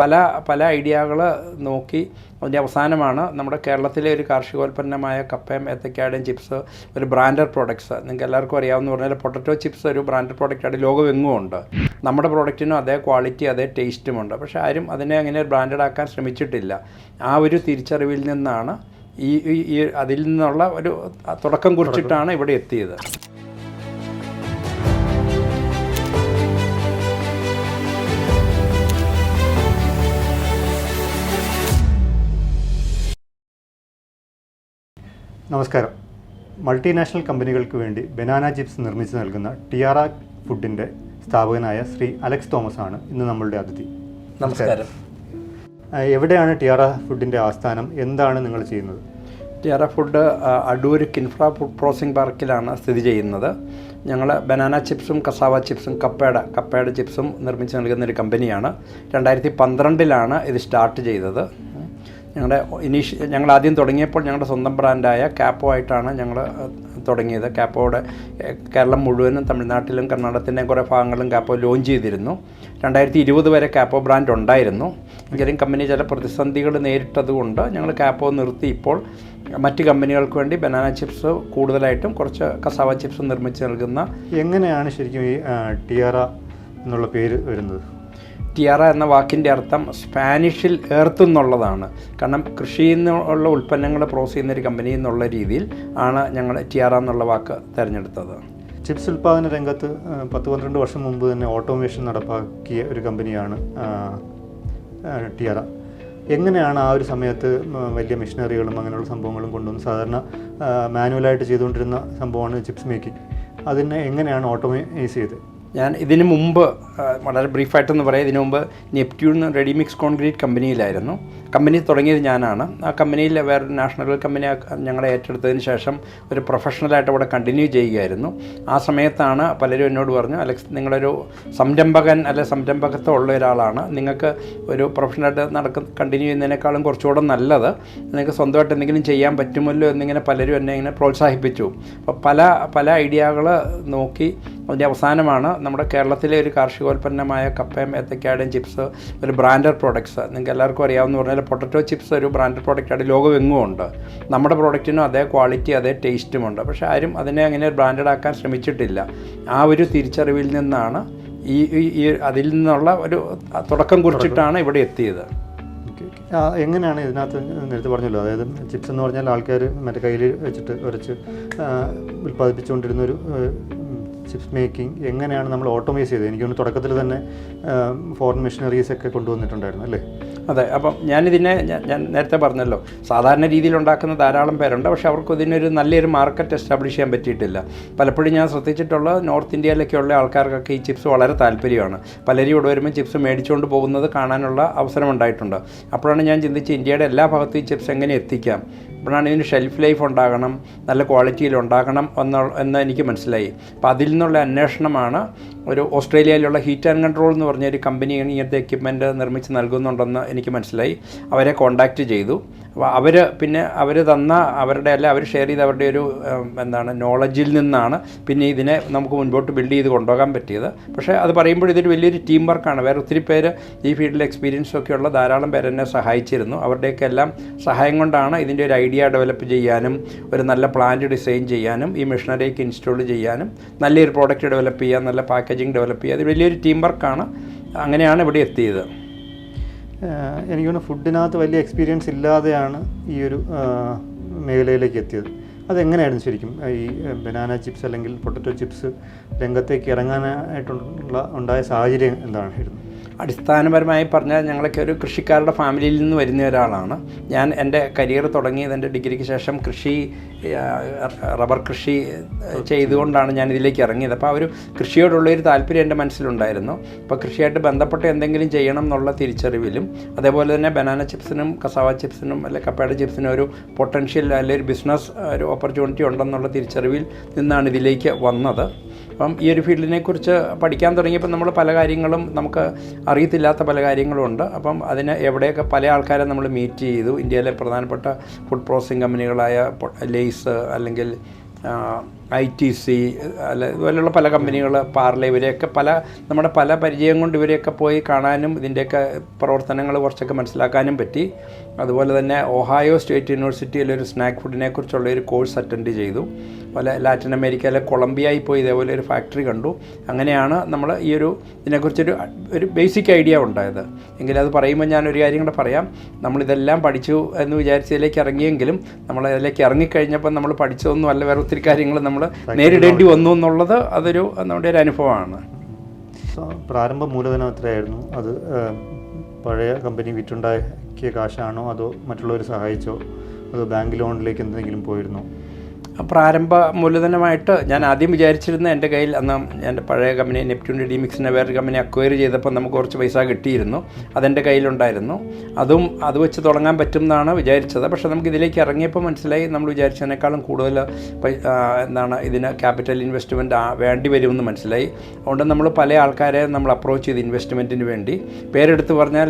പല പല ഐഡിയകൾ നോക്കി അതിൻ്റെ അവസാനമാണ് നമ്മുടെ കേരളത്തിലെ ഒരു കാർഷികോൽപ്പന്നമായ കപ്പയും ഏത്തക്കായുടെയും ചിപ്സ് ഒരു ബ്രാൻഡഡ് പ്രോഡക്ട്സ്. നിങ്ങൾക്ക് എല്ലാവർക്കും അറിയാവുന്ന പറഞ്ഞാൽ പൊട്ടറ്റോ ചിപ്സ് ഒരു ബ്രാൻഡഡ് പ്രോഡക്റ്റായിട്ട് ലോകമെങ്ങും ഉണ്ട്. നമ്മുടെ പ്രോഡക്റ്റിനും അതേ ക്വാളിറ്റി അതേ ടേസ്റ്റുമുണ്ട്. പക്ഷേ ആരും അതിനെ അങ്ങനെ ബ്രാൻഡഡ് ആക്കാൻ ശ്രമിച്ചിട്ടില്ല. ആ ഒരു തിരിച്ചറിവിൽ നിന്നാണ് അതിൽ നിന്നുള്ള ഒരു തുടക്കം കുറിച്ചിട്ടാണ് ഇവിടെ എത്തിയത്. നമസ്കാരം. മൾട്ടിനാഷണൽ കമ്പനികൾക്ക് വേണ്ടി ബനാന ചിപ്സ് നിർമ്മിച്ച് നൽകുന്ന ടിയാറ ഫുഡിൻ്റെ സ്ഥാപകനായ ശ്രീ അലക്സ് തോമസ് ആണ് ഇന്ന് നമ്മളുടെ അതിഥി. നമസ്കാരം. എവിടെയാണ് ടിയാറ ഫുഡിൻ്റെ ആസ്ഥാനം? എന്താണ് നിങ്ങൾ ചെയ്യുന്നത്? Tiara food Adoor KINFRA food processing പാർക്കിലാണ് സ്ഥിതി ചെയ്യുന്നത്. ഞങ്ങൾ ബനാന ചിപ്സും കസാവ ചിപ്സും കപ്പയുടെ ചിപ്സും നിർമ്മിച്ച് നൽകുന്നൊരു കമ്പനിയാണ്. 2012 ഇത് സ്റ്റാർട്ട് ചെയ്തത്. ഞങ്ങൾ ആദ്യം തുടങ്ങിയപ്പോൾ ഞങ്ങളുടെ സ്വന്തം ബ്രാൻഡായ കാപ്പോ ആയിട്ടാണ് ഞങ്ങൾ തുടങ്ങിയത്. കാപ്പോയുടെ കേരളം മുഴുവനും തമിഴ്നാട്ടിലും കർണാടകത്തിൻ്റെയും കുറേ ഭാഗങ്ങളിലും കാപ്പോ ലോഞ്ച് ചെയ്തിരുന്നു. 2020 വരെ കാപ്പോ ബ്രാൻഡ് ഉണ്ടായിരുന്നു. എങ്കിലും കമ്പനി ചില പ്രതിസന്ധികൾ നേരിട്ടതുകൊണ്ട് ഞങ്ങൾ കാപ്പോ നിർത്തി ഇപ്പോൾ മറ്റ് കമ്പനികൾക്ക് വേണ്ടി ബനാന ചിപ്സ് കൂടുതലായിട്ടും കുറച്ച് കസാവ ചിപ്സ് നിർമ്മിച്ച് നൽകുന്ന. എങ്ങനെയാണ് ശരിക്കും ഈ ടിയാറ എന്നുള്ള പേര് വരുന്നത്? ടിയാറ എന്ന വാക്കിൻ്റെ അർത്ഥം സ്പാനിഷിൽ എർത്ത് എന്നുള്ളതാണ്. കാരണം കൃഷിയിൽ നിന്നുള്ള ഉൽപ്പന്നങ്ങൾ പ്രോസസ് ചെയ്യുന്നൊരു കമ്പനി എന്നുള്ള രീതിയിൽ ആണ് ഞങ്ങൾ ടിയാറ എന്നുള്ള വാക്ക് തിരഞ്ഞെടുത്തത്. ചിപ്സ് ഉൽപ്പാദന രംഗത്ത് 10-12 വർഷം മുമ്പ് തന്നെ ഓട്ടോമേഷൻ നടപ്പാക്കിയ ഒരു കമ്പനിയാണ് ടിയാറ. എങ്ങനെയാണ് ആ ഒരു സമയത്ത് വലിയ മെഷീനറികളും അങ്ങനെയുള്ള സംഭവങ്ങളും കൊണ്ടുവന്ന് സാധാരണ മാനുവലായിട്ട് ചെയ്തുകൊണ്ടിരുന്ന സംഭവമാണ് ചിപ്സ് മേക്കിംഗ്. അതിനെ എങ്ങനെയാണ് ഓട്ടോമൈസ് ചെയ്ത്? ഞാൻ ഇതിനു മുമ്പ് വളരെ ബ്രീഫായിട്ടെന്ന് പറയാം, ഇതിനു മുമ്പ് നെപ്റ്റ്യൂൺ റെഡിമിക്സ് കോൺക്രീറ്റ് കമ്പനിയിലായിരുന്നു. കമ്പനി തുടങ്ങിയത് ഞാനാണ്. ആ കമ്പനിയിൽ വേറൊരു നാഷണൽ കമ്പനി ഞങ്ങളെ ഏറ്റെടുത്തതിന് ശേഷം ഒരു പ്രൊഫഷണലായിട്ട് അവിടെ കണ്ടിന്യൂ ചെയ്യുകയായിരുന്നു. ആ സമയത്താണ് പലരും എന്നോട് പറഞ്ഞു, അലക്സ് നിങ്ങളൊരു സംരംഭകൻ അല്ലെ സംരംഭകത്വം ഉള്ള ഒരാളാണ്, നിങ്ങൾക്ക് ഒരു പ്രൊഫഷണലായിട്ട് കണ്ടിന്യൂ ചെയ്യുന്നതിനേക്കാളും കുറച്ചുകൂടെ നല്ലത് നിങ്ങൾക്ക് സ്വന്തമായിട്ട് എന്തെങ്കിലും ചെയ്യാൻ പറ്റുമല്ലോ എന്നിങ്ങനെ പലരും എന്നെ ഇങ്ങനെ പ്രോത്സാഹിപ്പിച്ചു. അപ്പോൾ പല ഐഡിയകൾ നോക്കി അതിൻ്റെ അവസാനമാണ് നമ്മുടെ കേരളത്തിലെ ഒരു കാർഷികോൽപ്പന്നമായ കപ്പയും ഏത്തക്കായുടെയും ചിപ്സ് ഒരു ബ്രാൻഡഡ് പ്രോഡക്ട്സ്. നിങ്ങൾക്ക് എല്ലാവർക്കും അറിയാവുന്ന പറഞ്ഞാൽ പൊട്ടറ്റോ ചിപ്സ് ഒരു ബ്രാൻഡഡ് പ്രോഡക്റ്റായിട്ട് ലോകമെങ്ങും ഉണ്ട്. നമ്മുടെ പ്രോഡക്റ്റിനും അതേ ക്വാളിറ്റി അതേ ടേസ്റ്റുമുണ്ട്. പക്ഷേ ആരും അതിനെ അങ്ങനെ ബ്രാൻഡഡ് ആക്കാൻ ശ്രമിച്ചിട്ടില്ല. ആ ഒരു തിരിച്ചറിവിൽ നിന്നാണ് അതിൽ നിന്നുള്ള ഒരു തുടക്കം കുറിച്ചിട്ടാണ് ഇവിടെ എത്തിയത്. എങ്ങനെയാണ് ഇതിനകത്ത് നേരത്തെ പറഞ്ഞല്ലോ, അതായത് ചിപ്സ് എന്ന് പറഞ്ഞാൽ ആൾക്കാർ മറ്റേ കയ്യിൽ വെച്ചിട്ട് ഉരച്ച് ഉൽപ്പാദിപ്പിച്ചുകൊണ്ടിരുന്നൊരു ചിപ്സ് മേക്കിംഗ് എങ്ങനെയാണ് നമ്മൾ ഓട്ടോമൈസ് ചെയ്തത്? എനിക്കൊന്ന് തുടക്കത്തിൽ തന്നെ ഫോറിൻ മെഷീനറീസൊക്കെ കൊണ്ടുവന്നിട്ടുണ്ടായിരുന്നു അല്ലേ? അതെ. അപ്പം ഞാൻ നേരത്തെ പറഞ്ഞല്ലോ, സാധാരണ രീതിയിൽ ഉണ്ടാക്കുന്ന ധാരാളം പേരുണ്ട്. പക്ഷേ അവർക്ക് ഇതിനൊരു നല്ലൊരു മാർക്കറ്റ് എസ്റ്റാബ്ലിഷ് ചെയ്യാൻ പറ്റിയിട്ടില്ല. പലപ്പോഴും ഞാൻ ശ്രദ്ധിച്ചിട്ടുള്ള നോർത്ത് ഇന്ത്യയിലൊക്കെയുള്ള ആൾക്കാർക്കൊക്കെ ഈ ചിപ്സ് വളരെ താല്പര്യമാണ്. പലരും ഇവിടെ വരുമ്പോൾ ചിപ്സ് മേടിച്ചുകൊണ്ട് പോകുന്നത് കാണാനുള്ള അവസരം ഉണ്ടായിട്ടുണ്ട്. അപ്പോഴാണ് ഞാൻ ചിന്തിച്ച് ഇന്ത്യയുടെ എല്ലാ ഭാഗത്തും ഈ ചിപ്സ് എങ്ങനെ എത്തിക്കാം. അപ്പോഴാണ് ഇതിന് ഷെൽഫ് ലൈഫ് ഉണ്ടാകണം, നല്ല ക്വാളിറ്റിയിൽ ഉണ്ടാകണം എന്ന് എനിക്ക് മനസ്സിലായി. അപ്പോൾ അതിൽ നിന്നുള്ള അന്വേഷണമാണ് ഒരു ഓസ്ട്രേലിയയിലുള്ള ഹീറ്റ് ആൻഡ് കൺട്രോൾ എന്ന് പറഞ്ഞൊരു കമ്പനി ഇങ്ങനത്തെ എക്യുപ്മെൻറ്റ് നിർമ്മിച്ച് നൽകുന്നുണ്ടെന്ന് എനിക്ക് മനസ്സിലായി. അവരെ കോൺടാക്റ്റ് ചെയ്തു. അപ്പോൾ അവർ തന്ന അവർ ഷെയർ ചെയ്ത അവരുടെ ഒരു നോളജിൽ നിന്നാണ് പിന്നെ ഇതിനെ നമുക്ക് മുൻപോട്ട് ബിൽഡ് ചെയ്ത് കൊണ്ടുപോകാൻ പറ്റിയത്. പക്ഷേ അത് പറയുമ്പോൾ ഇതൊരു വലിയൊരു ടീം വർക്കാണ്. വേറെ ഒത്തിരി പേര് ഈ ഫീൽഡിൽ എക്സ്പീരിയൻസൊക്കെയുള്ള ധാരാളം പേര് എന്നെ സഹായിച്ചിരുന്നു. അവരുടെയൊക്കെ എല്ലാം സഹായം കൊണ്ടാണ് ഇതിൻ്റെ ഒരു ഐഡിയ ഡെവലപ്പ് ചെയ്യാനും ഒരു നല്ല പ്ലാന്റ് ഡിസൈൻ ചെയ്യാനും ഈ മെഷീനറിയൊക്കെ ഇൻസ്റ്റാൾ ചെയ്യാനും നല്ലൊരു പ്രോഡക്റ്റ് ഡെവലപ്പ് ചെയ്യാൻ നല്ല പാക്കേജിങ് ഡെവലപ്പ് ചെയ്യുക. അത് വലിയൊരു ടീം വർക്കാണ്. അങ്ങനെയാണ് ഇവിടെ എത്തിയത്. എനിക്ക് തോന്നുന്നു ഫുഡിനകത്ത് വലിയ എക്സ്പീരിയൻസ് ഇല്ലാതെയാണ് ഈ ഒരു മേഖലയിലേക്ക് എത്തിയത്. അതെങ്ങനെയായിരുന്നു ശരിക്കും ഈ ബനാന ചിപ്സ് അല്ലെങ്കിൽ പൊട്ടറ്റോ ചിപ്സ് രംഗത്തേക്ക് ഉണ്ടായ സാഹചര്യം എന്തായിരുന്നു? അടിസ്ഥാനപരമായി പറഞ്ഞാൽ ഞങ്ങളൊക്കെ ഒരു കൃഷിക്കാരുടെ ഫാമിലിയിൽ നിന്ന് വരുന്ന ഒരാളാണ്. ഞാൻ എൻ്റെ കരിയർ തുടങ്ങിയത് എൻ്റെ ഡിഗ്രിക്ക് ശേഷം റബ്ബർ കൃഷി ചെയ്തുകൊണ്ടാണ് ഞാൻ ഇതിലേക്ക് ഇറങ്ങിയത്. അപ്പോൾ ആ ഒരു കൃഷിയോടുള്ളൊരു താല്പര്യം എൻ്റെ മനസ്സിലുണ്ടായിരുന്നു. അപ്പോൾ കൃഷിയായിട്ട് ബന്ധപ്പെട്ട് എന്തെങ്കിലും ചെയ്യണം എന്നുള്ള തിരിച്ചറിവിലും അതേപോലെ തന്നെ ബനാന ചിപ്സിനും കസാവ ചിപ്സിനും അല്ലെങ്കിൽ കപ്പയുടെ ചിപ്സിനും ഒരു പൊട്ടൻഷ്യൽ അല്ലെങ്കിൽ ഒരു ബിസിനസ് ഒരു ഓപ്പർച്യൂണിറ്റി ഉണ്ടെന്നുള്ള തിരിച്ചറിവിൽ നിന്നാണ് ഇതിലേക്ക് വന്നത്. അപ്പം ഈ ഒരു ഫീൽഡിനെക്കുറിച്ച് പഠിക്കാൻ തുടങ്ങിയപ്പോൾ നമ്മൾ പല കാര്യങ്ങളും നമുക്ക് അറിയത്തില്ലാത്ത പല കാര്യങ്ങളുമുണ്ട്. അപ്പം അതിന് എവിടെയൊക്കെ പല ആൾക്കാരെ നമ്മൾ മീറ്റ് ചെയ്തു. ഇന്ത്യയിലെ പ്രധാനപ്പെട്ട ഫുഡ് പ്രോസസിങ് കമ്പനികളായ ലെയ്സ് അല്ലെങ്കിൽ ITC അല്ല ഇതുപോലെയുള്ള പല കമ്പനികൾ, പാർലെ, ഇവരെയൊക്കെ നമ്മുടെ പല പരിചയം കൊണ്ട് ഇവരെയൊക്കെ പോയി കാണാനും ഇതിൻ്റെയൊക്കെ പ്രവർത്തനങ്ങൾ കുറച്ചൊക്കെ മനസ്സിലാക്കാനും പറ്റി. അതുപോലെ തന്നെ ഒഹായോ സ്റ്റേറ്റ് യൂണിവേഴ്സിറ്റിയിലൊരു സ്നാക്ക് ഫുഡിനെ കുറിച്ചുള്ള ഒരു കോഴ്സ് അറ്റൻഡ് ചെയ്തു. അതുപോലെ ലാറ്റിൻ അമേരിക്കയിലെ കൊളംബിയയിൽ പോയി ഇതേപോലെ ഒരു ഫാക്ടറി കണ്ടു. അങ്ങനെയാണ് നമ്മൾ ഈ ഇതിനെക്കുറിച്ചൊരു ബേസിക് ഐഡിയ ഉണ്ടായത്. എങ്കിലും അത് പറയുമ്പോൾ ഞാനൊരു കാര്യം കൂടെ പറയാം. നമ്മളിതെല്ലാം പഠിച്ചു എന്ന് വിചാരിച്ചതിലേക്ക് ഇറങ്ങിയെങ്കിലും നമ്മളതിലേക്ക് ഇറങ്ങിക്കഴിഞ്ഞപ്പോൾ നമ്മൾ പഠിച്ചതൊന്നും അല്ല, വേറെ ഒത്തിരി കാര്യങ്ങൾ നമ്മൾ നേരിടേണ്ടി വന്നു എന്നുള്ളത് നമ്മുടെ ഒരു അനുഭവമാണ്. പ്രാരംഭ മൂലധനം എത്രയായിരുന്നു? അത് പഴയ കമ്പനി വിറ്റുണ്ടാക്കിയ കാശാണോ അതോ മറ്റുള്ളവർ സഹായിച്ചോ അതോ ബാങ്ക് ലോണിലേക്ക് എന്തെങ്കിലും പോയിരുന്നോ? പ്രാരംഭ മൂലധനമായിട്ട് ഞാൻ ആദ്യം വിചാരിച്ചിരുന്ന എൻ്റെ കയ്യിൽ അന്ന് എൻ്റെ പഴയ കമ്പനി നെപ്റ്റ്യൂൺ ഡി-മിക്സിനെ വേറൊരു കമ്പനി അക്വയർ ചെയ്തപ്പോൾ നമുക്ക് കുറച്ച് പൈസ കിട്ടിയിരുന്നു. അതെൻ്റെ കയ്യിലുണ്ടായിരുന്നു. അത് വെച്ച് തുടങ്ങാൻ പറ്റും എന്നാണ് വിചാരിച്ചത്. പക്ഷേ നമുക്ക് ഇതിലേക്ക് ഇറങ്ങിയപ്പോൾ മനസ്സിലായി നമ്മൾ വിചാരിച്ചതിനേക്കാളും കൂടുതൽ ഇതിന് ക്യാപിറ്റൽ ഇൻവെസ്റ്റ്മെൻറ്റ് വേണ്ടി വരുമെന്ന് മനസ്സിലായി. അതുകൊണ്ട് നമ്മൾ പല ആൾക്കാരെ നമ്മൾ അപ്രോച്ച് ചെയ്ത് ഇൻവെസ്റ്റ്മെൻറ്റിന് വേണ്ടി. പേരെടുത്ത് പറഞ്ഞാൽ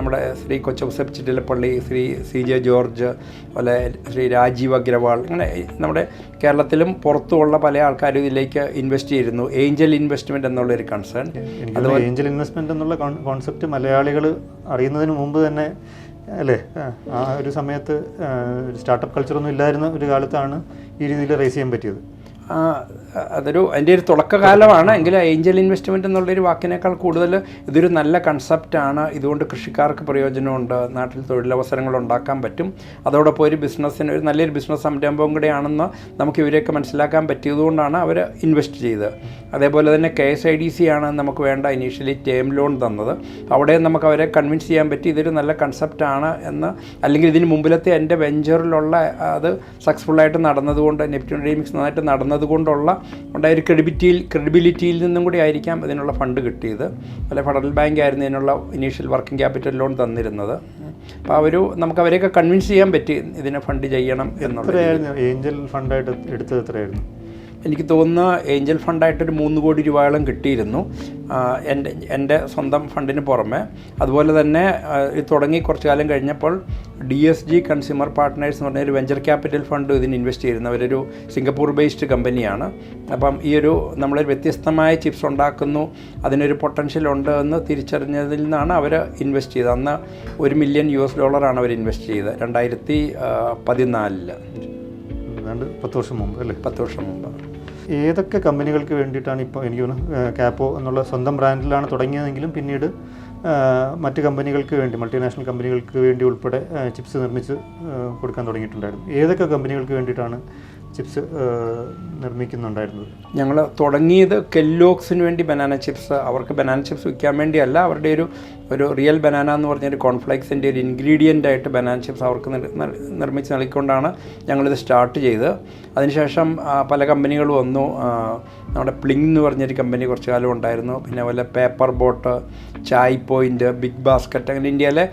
നമ്മുടെ ശ്രീ കൊച്ചൗസേപ്പ് ചിറ്റിലപ്പള്ളി, ശ്രീ CJ ജോർജ്, അതുപോലെ ശ്രീ രാജീവ് അഗ്രവാൾ, അങ്ങനെ നമ്മുടെ കേരളത്തിലും പുറത്തുമുള്ള പല ആൾക്കാരും ഇതിലേക്ക് ഇൻവെസ്റ്റ് ചെയ്തിരുന്നു. ഏഞ്ചൽ ഇൻവെസ്റ്റ്മെൻറ്റ് എന്നുള്ളൊരു കൺസേൺ. അതുപോലെ ഏഞ്ചൽ ഇൻവെസ്റ്റ്മെൻറ്റ് എന്നുള്ള കോൺസെപ്റ്റ് മലയാളികൾ അറിയുന്നതിന് മുമ്പ് തന്നെ അല്ലേ, ആ ഒരു സമയത്ത് സ്റ്റാർട്ടപ്പ് കൾച്ചറൊന്നും ഇല്ലായിരുന്ന ഒരു കാലത്താണ് ഈ രീതിയിൽ റേസ് ചെയ്യാൻ പറ്റിയത്. അതിൻ്റെ ഒരു തുടക്കകാലമാണ്. എങ്കിലും ഏഞ്ചൽ ഇൻവെസ്റ്റ്മെൻറ്റ് എന്നുള്ളൊരു വാക്കിനേക്കാൾ കൂടുതൽ ഇതൊരു നല്ല കൺസെപ്റ്റാണ്. ഇതുകൊണ്ട് കൃഷിക്കാർക്ക് പ്രയോജനമുണ്ട്, നാട്ടിൽ തൊഴിലവസരങ്ങൾ ഉണ്ടാക്കാൻ പറ്റും. അതോടൊപ്പം ഒരു നല്ലൊരു ബിസിനസ് സംരംഭം കൂടെയാണെന്ന് നമുക്ക് ഇവരെയൊക്കെ മനസ്സിലാക്കാൻ പറ്റിയതുകൊണ്ടാണ് അവർ ഇൻവെസ്റ്റ് ചെയ്തത്. അതേപോലെ തന്നെ KSIDC ആണ് നമുക്ക് വേണ്ട ഇനീഷ്യലി ടേം ലോൺ തന്നത്. അവിടെ നമുക്ക് അവരെ കൺവിൻസ് ചെയ്യാൻ പറ്റി ഇതൊരു നല്ല കൺസെപ്റ്റാണ് എന്ന്. അല്ലെങ്കിൽ ഇതിന് മുമ്പിലത്തെ എൻ്റെ വെഞ്ചറിലുള്ള അത് സക്സസ്ഫുള്ളായിട്ട് നടന്നതുകൊണ്ട്, നെപ്റ്റ്യൂൺ ഡി-മിക്സ് നന്നായിട്ട് നടന്നതുകൊണ്ടുള്ള ഉണ്ടായ ഒരു ക്രെഡിബിലിറ്റിയിൽ നിന്നും കൂടി ആയിരിക്കാം ഇതിനുള്ള ഫണ്ട് കിട്ടിയത്. അല്ലെ ഫെഡറൽ ബാങ്ക് ആയിരുന്നു ഇതിനുള്ള ഇനീഷ്യൽ വർക്കിംഗ് ക്യാപിറ്റൽ ലോൺ തന്നിരുന്നത്. അപ്പോൾ നമുക്ക് അവരെയൊക്കെ കൺവിൻസ് ചെയ്യാൻ പറ്റി ഇതിനെ ഫണ്ട് ചെയ്യണം എന്നുള്ളത്. ഏഞ്ചൽ ഫണ്ടായിട്ട് എടുത്തത് എത്രയായിരുന്നു? എനിക്ക് തോന്നുന്ന ഏഞ്ചൽ ഫണ്ടായിട്ടൊരു 3 കോടി രൂപയോളം കിട്ടിയിരുന്നു എൻ്റെ സ്വന്തം ഫണ്ടിന് പുറമെ. അതുപോലെ തന്നെ ഇത് തുടങ്ങി കുറച്ച് കാലം കഴിഞ്ഞപ്പോൾ DSG കൺസ്യൂമർ പാർട്ട്നേഴ്സ് എന്ന് പറഞ്ഞൊരു വെഞ്ചർ ക്യാപിറ്റൽ ഫണ്ട് ഇതിന് ഇൻവെസ്റ്റ് ചെയ്യുന്നു. അവരൊരു സിംഗപ്പൂർ ബേസ്ഡ് കമ്പനിയാണ്. അപ്പം നമ്മളൊരു വ്യത്യസ്തമായ ചിപ്സ് ഉണ്ടാക്കുന്നു, അതിനൊരു പൊട്ടൻഷ്യൽ ഉണ്ട് എന്ന് തിരിച്ചറിഞ്ഞതിൽ നിന്നാണ് അവർ ഇൻവെസ്റ്റ് ചെയ്തത്. അന്ന് $1 മില്യൺ അവർ ഇൻവെസ്റ്റ് ചെയ്തത് 2014. 10 വർഷം മുമ്പ് അല്ലേ? 10 വർഷം മുമ്പ്. ഏതൊക്കെ കമ്പനികൾക്ക് വേണ്ടിയിട്ടാണ് ഇപ്പോൾ എനിക്ക് ക്യാപ്പോ എന്നുള്ള സ്വന്തം ബ്രാൻഡിലാണ് തുടങ്ങിയതെങ്കിലും പിന്നീട് മറ്റ് കമ്പനികൾക്ക് വേണ്ടി, മൾട്ടിനാഷണൽ കമ്പനികൾക്ക് വേണ്ടി ഉൾപ്പെടെ ചിപ്സ് നിർമ്മിച്ച് കൊടുക്കാൻ തുടങ്ങിയിട്ടുണ്ടായിരുന്നു? ഏതൊക്കെ കമ്പനികൾക്ക് വേണ്ടിയിട്ടാണ് ചിപ്സ് നിർമ്മിക്കുന്നുണ്ടായിരുന്നത്? ഞങ്ങൾ തുടങ്ങിയത് കെല്ലോഗ്സിന് വേണ്ടി ബനാന ചിപ്സ്. അവർക്ക് ബനാന ചിപ്സ് വിൽക്കാൻ വേണ്ടിയല്ല, അവരുടെ ഒരു റിയൽ ബനാന എന്ന് പറഞ്ഞൊരു കോൺഫ്ലേക്സിൻ്റെ ഒരു ഇൻഗ്രീഡിയൻ്റ് ആയിട്ട് ബനാന ചിപ്സ് അവർക്ക് നിർമ്മിച്ച് നൽകിക്കൊണ്ടാണ് ഞങ്ങളിത് സ്റ്റാർട്ട് ചെയ്തത്. അതിനുശേഷം പല കമ്പനികൾ വന്നു. നമ്മുടെ പ്ലിങ് എന്ന് പറഞ്ഞൊരു കമ്പനി കുറച്ച് കാലം ഉണ്ടായിരുന്നു. പിന്നെ അതുപോലെ Paper Boat, Chai Point, Big Basket, അങ്ങനെ ഇന്ത്യയിലെ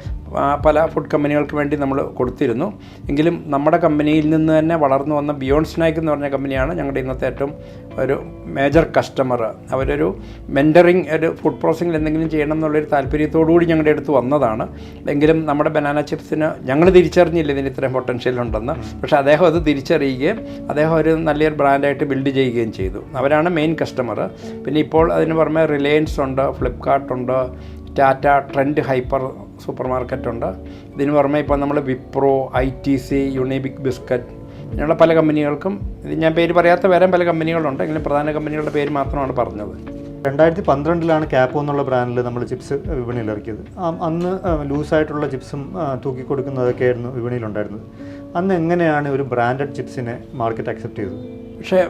പല ഫുഡ് കമ്പനികൾക്ക് വേണ്ടി നമ്മൾ കൊടുത്തിരുന്നു. എങ്കിലും നമ്മുടെ കമ്പനിയിൽ നിന്ന് തന്നെ വളർന്നു വന്ന ബിയോണ്ട് സ്നാക്ക് എന്ന് പറഞ്ഞ കമ്പനിയാണ് ഞങ്ങളുടെ ഇന്നത്തെ ഏറ്റവും ഒരു മേജർ കസ്റ്റമർ. അവരൊരു മെൻറ്ററിങ്, ഒരു ഫുഡ് പ്രോസസ്സിങ്ങിൽ എന്തെങ്കിലും ചെയ്യണം എന്നുള്ളൊരു താല്പര്യത്തോടുകൂടി ഞങ്ങളുടെ അടുത്ത് വന്നതാണ്. എങ്കിലും നമ്മുടെ ബനാന ചിപ്സിന് ഞങ്ങൾ തിരിച്ചറിഞ്ഞില്ല ഇതിന് ഇത്രയും പൊട്ടൻഷ്യൽ ഉണ്ടെന്ന്. പക്ഷേ അദ്ദേഹം അത് തിരിച്ചറിയുകയും അദ്ദേഹം ഒരു നല്ലൊരു ബ്രാൻഡായിട്ട് ബിൽഡ് ചെയ്യുകയും ചെയ്തു. അവരാണ് മെയിൻ കസ്റ്റമർ. പിന്നെ ഇപ്പോൾ അതിന് പുറമെ റിലയൻസ് ഉണ്ട്, ഫ്ലിപ്കാർട്ട് ഉണ്ട്, ടാറ്റ ട്രെൻഡ് ഹൈപ്പർ സൂപ്പർ മാർക്കറ്റുണ്ട്. ഇതിന് പുറമെ ഇപ്പോൾ നമ്മൾ വിപ്രോ, ITC, യുണീബിക് ബിസ്ക്കറ്റ്, ഇങ്ങനെയുള്ള പല കമ്പനികൾക്കും, ഇത് ഞാൻ പേര് പറയാത്ത വേറെ പല കമ്പനികളുണ്ട്. എങ്കിലും പ്രധാന കമ്പനികളുടെ പേര് മാത്രമാണ് പറഞ്ഞത്. 2012 ക്യാപ്പോ എന്നുള്ള ബ്രാൻഡിൽ നമ്മൾ ചിപ്സ് വിപണിയിൽ ഇറക്കിയത്. അന്ന് ലൂസായിട്ടുള്ള ചിപ്സും തൂക്കി കൊടുക്കുന്നതൊക്കെ ആയിരുന്നു വിപണിയിലുണ്ടായിരുന്നത്. അന്ന് എങ്ങനെയാണ് ഒരു ബ്രാൻഡഡ് ചിപ്സിനെ മാർക്കറ്റ് അക്സെപ്റ്റ് ചെയ്തത്? പക്ഷേ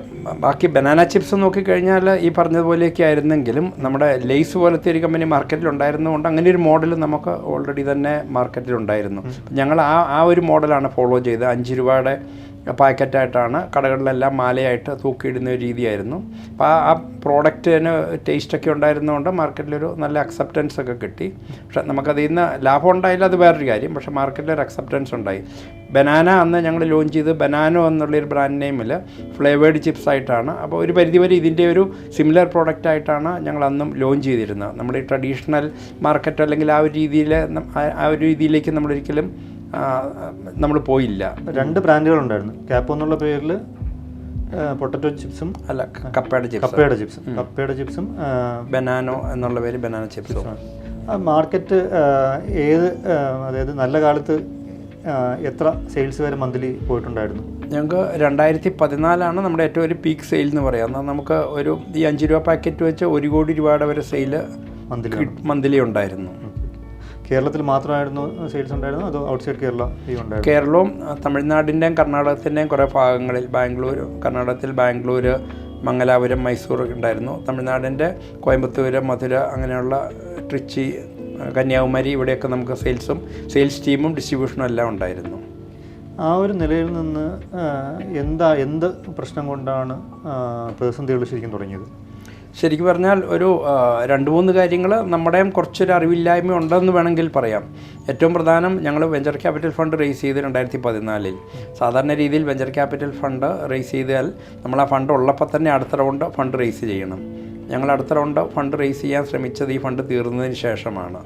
ബാക്കി ബനാന ചിപ്സ് നോക്കിക്കഴിഞ്ഞാൽ ഈ പറഞ്ഞതുപോലെയൊക്കെ ആയിരുന്നെങ്കിലും നമ്മുടെ ലേസ് പോലത്തെ ഒരു കമ്പനി മാർക്കറ്റിലുണ്ടായിരുന്നതുകൊണ്ട് അങ്ങനെ ഒരു മോഡൽ നമുക്ക് ഓൾറെഡി തന്നെ മാർക്കറ്റിലുണ്ടായിരുന്നു. ഞങ്ങൾ ആ ഒരു മോഡലാണ് ഫോളോ ചെയ്തത്. 5 രൂപയുടെ പാക്കറ്റായിട്ടാണ് കടകളിലെല്ലാം മാലയായിട്ട് തൂക്കിയിടുന്ന ഒരു രീതിയായിരുന്നു. അപ്പോൾ ആ പ്രോഡക്റ്റിന് ടേസ്റ്റൊക്കെ ഉണ്ടായിരുന്നതുകൊണ്ട് മാർക്കറ്റിലൊരു നല്ല അക്സെപ്റ്റൻസ് ഒക്കെ കിട്ടി. പക്ഷെ നമുക്കതിൽ നിന്ന് ലാഭം ഉണ്ടായില്ല, അത് വേറൊരു കാര്യം. പക്ഷേ മാർക്കറ്റിലൊരു അക്സെപ്റ്റൻസ് ഉണ്ടായി. ബനാന അന്ന് ഞങ്ങൾ ലോഞ്ച് ചെയ്ത് ബനാനോ എന്നുള്ളൊരു ബ്രാൻഡ് നെയിമിൽ ഫ്ലേവേഡ് ചിപ്സ് ആയിട്ടാണ്. അപ്പോൾ ഒരു പരിധിവരെ ഇതിൻ്റെ ഒരു സിമിലർ പ്രോഡക്റ്റ് ആയിട്ടാണ് ഞങ്ങൾ അന്നും ലോഞ്ച് ചെയ്തിരുന്നത്. നമ്മുടെ ഈ ട്രഡീഷണൽ മാർക്കറ്റ് അല്ലെങ്കിൽ ആ ഒരു രീതിയിലേക്ക് നമ്മളൊരിക്കലും നമ്മൾ പോയില്ല. 2 ബ്രാൻഡുകളുണ്ടായിരുന്നു. ക്യാപ്പോ എന്നുള്ള പേരിൽ പൊട്ടറ്റോ ചിപ്സും അല്ല, കപ്പയുടെ ചിപ്സും ബനാനോ എന്നുള്ള പേര് ബനാന ചിപ്സും. മാർക്കറ്റ് ഏത്, അതായത് നല്ല കാലത്ത് എത്ര സെയിൽസ് വരെ മന്ത്ലി പോയിട്ടുണ്ടായിരുന്നു? ഞങ്ങൾക്ക് 2014 നമ്മുടെ ഏറ്റവും ഒരു പീക്ക് സെയിൽ എന്ന് പറയാം. എന്നാൽ നമുക്ക് ഒരു ഈ 5 രൂപ പാക്കറ്റ് വെച്ച് 1 കോടി രൂപയുടെ വരെ സെയിൽ മന്ത്ലി ഉണ്ടായിരുന്നു. കേരളത്തിൽ മാത്രമായിരുന്നു സെയിൽസ് ഉണ്ടായിരുന്നു അതോ ഔട്ട്സൈഡ് കേരള ഉണ്ടായിരുന്നു? കേരളവും തമിഴ്നാടിൻ്റെയും കർണാടകത്തിൻ്റെയും കുറേ ഭാഗങ്ങളിൽ, കർണാടകത്തിൽ ബാംഗ്ലൂർ, മംഗലാപുരം, മൈസൂർ ഉണ്ടായിരുന്നു. തമിഴ്നാടിൻ്റെ കോയമ്പത്തൂർ, മധുര, അങ്ങനെയുള്ള ട്രിച്ചി, കന്യാകുമാരി, ഇവിടെയൊക്കെ നമുക്ക് സെയിൽസ് ടീമും ഡിസ്ട്രിബ്യൂഷനും എല്ലാം ഉണ്ടായിരുന്നു. ആ ഒരു നിലയിൽ നിന്ന് എന്ത് പ്രശ്നം കൊണ്ടാണ് പ്രതിസന്ധികൾ ശരിക്കും തുടങ്ങിയത്? ശരിക്കും പറഞ്ഞാൽ ഒരു 2-3 കാര്യങ്ങൾ നമ്മുടെയും കുറച്ചൊരു അറിവില്ലായ്മ ഉണ്ടെന്ന് വേണമെങ്കിൽ പറയാം. ഏറ്റവും പ്രധാനം, ഞങ്ങൾ വെഞ്ചർ ക്യാപിറ്റൽ ഫണ്ട് റേസ് ചെയ്ത് 2014. സാധാരണ രീതിയിൽ വെഞ്ചർ ക്യാപിറ്റൽ ഫണ്ട് റേസ് ചെയ്താൽ നമ്മൾ ആ ഫണ്ട് ഉള്ളപ്പോൾ തന്നെ അടുത്ത റൗണ്ട് ഫണ്ട് റേസ് ചെയ്യണം. ഞങ്ങൾ അടുത്ത റൗണ്ട് ഫണ്ട് റേസ് ചെയ്യാൻ ശ്രമിച്ചത് ഈ ഫണ്ട് തീർന്നതിന് ശേഷമാണ്.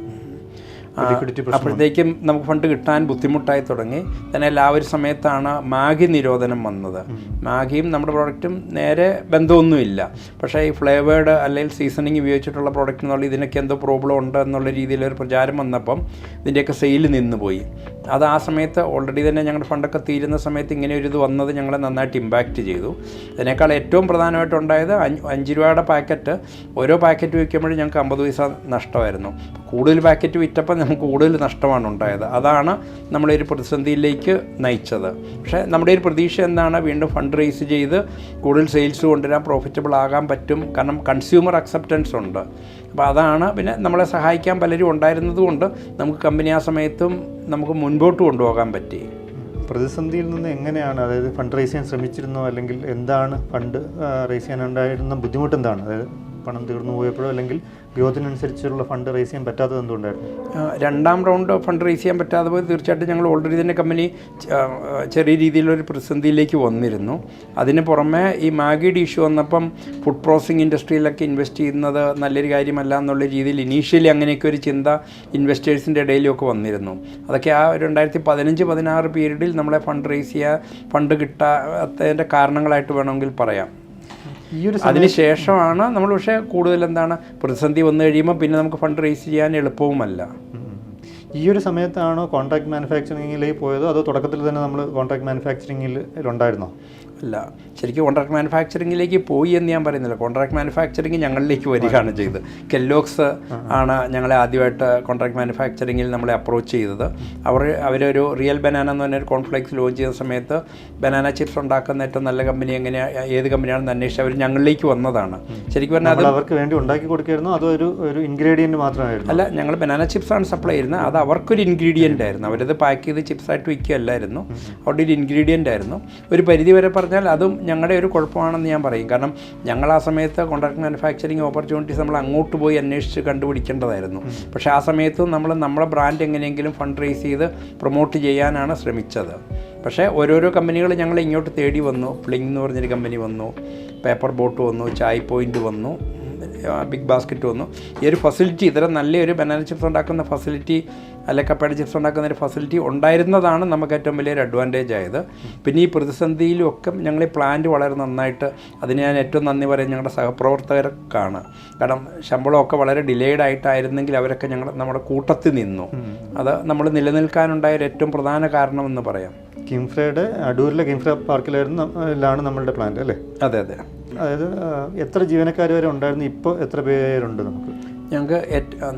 അപ്പോഴത്തേക്കും നമുക്ക് ഫണ്ട് കിട്ടാൻ ബുദ്ധിമുട്ടായി തുടങ്ങി. എന്നാൽ ആ ഒരു സമയത്താണ് മാഗി നിരോധനം വന്നത്. മാഗിയും നമ്മുടെ പ്രോഡക്റ്റും നേരെ ബന്ധമൊന്നുമില്ല. പക്ഷേ ഈ ഫ്ലേവേഡ് അല്ലെങ്കിൽ സീസണിങ് ഉപയോഗിച്ചിട്ടുള്ള പ്രോഡക്റ്റ് എന്നുള്ള ഇതിനൊക്കെ എന്തോ പ്രോബ്ലം ഉണ്ട് എന്നുള്ള രീതിയിലൊരു പ്രചാരം വന്നപ്പം ഇതിൻ്റെയൊക്കെ സെയിൽ നിന്നുപോയി. അത് ആ സമയത്ത് ഓൾറെഡി തന്നെ ഞങ്ങളുടെ ഫണ്ടൊക്കെ തീരുന്ന സമയത്ത് ഇങ്ങനെ ഒരു ഇത് വന്നത് ഞങ്ങളെ നന്നായിട്ട് ഇമ്പാക്റ്റ് ചെയ്തു. അതിനേക്കാൾ ഏറ്റവും പ്രധാനമായിട്ടുണ്ടായത് 5 രൂപയുടെ പാക്കറ്റ്, ഓരോ പാക്കറ്റ് വയ്ക്കുമ്പോഴും ഞങ്ങൾക്ക് 50 പൈസ നഷ്ടമായിരുന്നു. കൂടുതൽ പാക്കറ്റ് വിറ്റപ്പോൾ നമുക്ക് കൂടുതൽ നഷ്ടമാണ് ഉണ്ടായത്. അതാണ് നമ്മളൊരു പ്രതിസന്ധിയിലേക്ക് നയിച്ചത്. പക്ഷേ നമ്മുടെ ഒരു പ്രതീക്ഷ എന്താണ്, വീണ്ടും ഫണ്ട് റേസ് ചെയ്ത് കൂടുതൽ സെയിൽസ് കൊണ്ടുവരാൻ, പ്രോഫിറ്റബിൾ ആകാൻ പറ്റും. കാരണം കൺസ്യൂമർ അക്സെപ്റ്റൻസ് ഉണ്ട്. അപ്പോൾ അതാണ്. പിന്നെ നമ്മളെ സഹായിക്കാൻ പലരും ഉണ്ടായിരുന്നതുകൊണ്ട് നമുക്ക് കമ്പനി ആ സമയത്തും നമുക്ക് മുൻപോട്ട് കൊണ്ടുപോകാൻ പറ്റി. പ്രതിസന്ധിയിൽ നിന്ന് എങ്ങനെയാണ്, അതായത് ഫണ്ട് റേസ് ചെയ്യാൻ ശ്രമിച്ചിരുന്നോ, അല്ലെങ്കിൽ എന്താണ് ഫണ്ട് റേസ് ചെയ്യാനുണ്ടായിരുന്ന ബുദ്ധിമുട്ട് എന്താണ്? അതായത് പണം തീർന്നു പോയപ്പോഴോ അല്ലെങ്കിൽ ഗ്രോത്തിനനുസരിച്ചുള്ള ഫണ്ട് റേസ് ചെയ്യാൻ പറ്റാത്തത് എന്തുകൊണ്ടായിരുന്നു? 2ാം റൗണ്ട് ഫണ്ട് റേസ് ചെയ്യാൻ പറ്റാതെ പോയി. തീർച്ചയായിട്ടും ഞങ്ങൾ ഓൾറെഡി തന്നെ കമ്പനി ചെറിയ രീതിയിലൊരു പ്രതിസന്ധിയിലേക്ക് വന്നിരുന്നു. അതിന് പുറമെ ഈ മാഗിയുടെ ഇഷ്യൂ വന്നപ്പം ഫുഡ് പ്രോസസ്സിംഗ് ഇൻഡസ്ട്രിയിലൊക്കെ ഇൻവെസ്റ്റ് ചെയ്യുന്നത് നല്ലൊരു കാര്യമല്ല എന്നുള്ള രീതിയിൽ ഇനീഷ്യലി അങ്ങനെയൊക്കെ ഒരു ചിന്ത ഇൻവെസ്റ്റേഴ്സിൻ്റെ ഇടയിലൊക്കെ വന്നിരുന്നു. അതൊക്കെ ആ 2015-16 പീരീഡിൽ നമ്മളെ ഫണ്ട് റേസ് ചെയ്യാൻ, ഫണ്ട് കിട്ടാത്തതിൻ്റെ കാരണങ്ങളായിട്ട് വേണമെങ്കിൽ പറയാം. അതിനുശേഷമാണ് നമ്മൾ, പക്ഷേ കൂടുതൽ എന്താണ്, പ്രതിസന്ധി വന്നു കഴിയുമ്പോൾ പിന്നെ നമുക്ക് ഫണ്ട് റേസ് ചെയ്യാൻ എളുപ്പവുമല്ല. ഈ ഒരു സമയത്താണോ കോൺട്രാക്ട് മാനുഫാക്ചറിങ്ങിലേക്ക് പോയത്, അതോ തുടക്കത്തിൽ തന്നെ നമ്മൾ കോൺട്രാക്ട് മാനുഫാക്ചറിങ്ങിൽ ഉണ്ടായിരുന്നോ? അല്ല, ശരിക്കും കോൺട്രാക്ട് മാനുഫാക്ചറിങ്ങിലേക്ക് പോയി എന്ന് ഞാൻ പറയുന്നില്ല. കോൺട്രാക്ട് മാനുഫാക്ചറിങ് ഞങ്ങളിലേക്ക് വരികയാണ് ചെയ്തത്. കെല്ലോഗ്സ് ആണ് ഞങ്ങളെ ആദ്യമായിട്ട് കോൺട്രാക്ട് മാനുഫാക്ചറിങ്ങിൽ നമ്മളെ അപ്രോച്ച് ചെയ്തത്. അവരൊരു റിയൽ ബനാന എന്ന് പറഞ്ഞൊരു കോൺഫ്ലെക്സ് ലോഞ്ച് ചെയ്യുന്ന സമയത്ത് ബനാന ചിപ്സ് ഉണ്ടാക്കുന്ന ഏറ്റവും നല്ല കമ്പനി എങ്ങനെയാണ്, ഏത് കമ്പനിയാണെന്ന് അന്വേഷിച്ച് അവർ ഞങ്ങളിലേക്ക് വന്നതാണ്. ശരിക്കും പറഞ്ഞാൽ അത് അവർക്ക് വേണ്ടി ഉണ്ടാക്കി കൊടുക്കായിരുന്നു, അതോ ഒരു ഇൻഗ്രീഡിയൻറ്റ് മാത്രമായിരുന്നു? അല്ല, ഞങ്ങൾ ബനാന ചിപ്സാണ് സപ്ലൈ ചെയ്യുന്നത്. അത് അവർക്കൊരു ഇൻഗ്രീഡിയൻ്റ് ആയിരുന്നു. അവരത് പാക്ക് ചെയ്ത് ചിപ്സായിട്ട് വിൽക്കുകയല്ലായിരുന്നു, അവരുടെ ഒരു ഇൻഗ്രീഡിയൻ്റ് ആയിരുന്നു. ഒരു പരിധി വരെ പറഞ്ഞാൽ അതും ഞങ്ങളുടെ ഒരു കുഴപ്പമാണെന്ന് ഞാൻ പറയും. കാരണം ഞങ്ങൾ ആ സമയത്ത് കോൺട്രാക്ട് മാനുഫാക്ചറിങ് ഓപ്പർച്യൂണിറ്റീസ് നമ്മൾ അങ്ങോട്ട് പോയി അന്വേഷിച്ച് കണ്ടുപിടിക്കേണ്ടതായിരുന്നു. പക്ഷേ ആ സമയത്തും നമ്മളെ ബ്രാൻഡ് എങ്ങനെയെങ്കിലും ഫണ്ട് റേസ് ചെയ്ത് പ്രൊമോട്ട് ചെയ്യാനാണ് ശ്രമിച്ചത്. പക്ഷേ ഓരോരോ കമ്പനികൾ ഞങ്ങളെ ഇങ്ങോട്ട് തേടി വന്നു. ഫ്ലിങ് എന്ന് പറഞ്ഞൊരു കമ്പനി വന്നു, പേപ്പർ ബോട്ട് വന്നു, ചായ് പോയിൻ്റ് വന്നു, ബിഗ് ബാസ്ക്കറ്റ് വന്നു. ഈ ഒരു ഫെസിലിറ്റി, ഇത്തരം നല്ലൊരു ബനാന ചിപ്സ് ഉണ്ടാക്കുന്ന ഫെസിലിറ്റി, അല്ലെ കപ്പയുടെ ചിപ്സ് ഉണ്ടാക്കുന്ന ഒരു ഫെസിലിറ്റി ഉണ്ടായിരുന്നതാണ് നമുക്ക് ഏറ്റവും വലിയൊരു അഡ്വാൻറ്റേജ് ആയത്. പിന്നെ ഈ പ്രതിസന്ധിയിലും ഒക്കെ ഞങ്ങൾ ഈ പ്ലാന്റ് വളരെ നന്നായിട്ട്, അതിന് ഞാൻ ഏറ്റവും നന്ദി പറയും ഞങ്ങളുടെ സഹപ്രവർത്തകർക്കാണ്. കാരണം ശമ്പളമൊക്കെ വളരെ ഡിലേഡ് ആയിട്ടായിരുന്നെങ്കിൽ അവരൊക്കെ നമ്മുടെ കൂട്ടത്തിൽ നിന്നു. അത് നമ്മൾ നിലനിൽക്കാനുണ്ടായ ഏറ്റവും പ്രധാന കാരണമെന്ന് പറയാം. കിംഫ്രയുടെ അടൂരിലെ കിംഫ്ര പാർക്കിലായിരുന്നു നമ്മളുടെ പ്ലാന്റ് അല്ലേ? അതെ അതെ. അതായത് എത്ര ജീവനക്കാർ വരെ ഉണ്ടായിരുന്നു? ഇപ്പോൾ എത്ര പേരുണ്ട് നമുക്ക്? ഞങ്ങൾക്ക്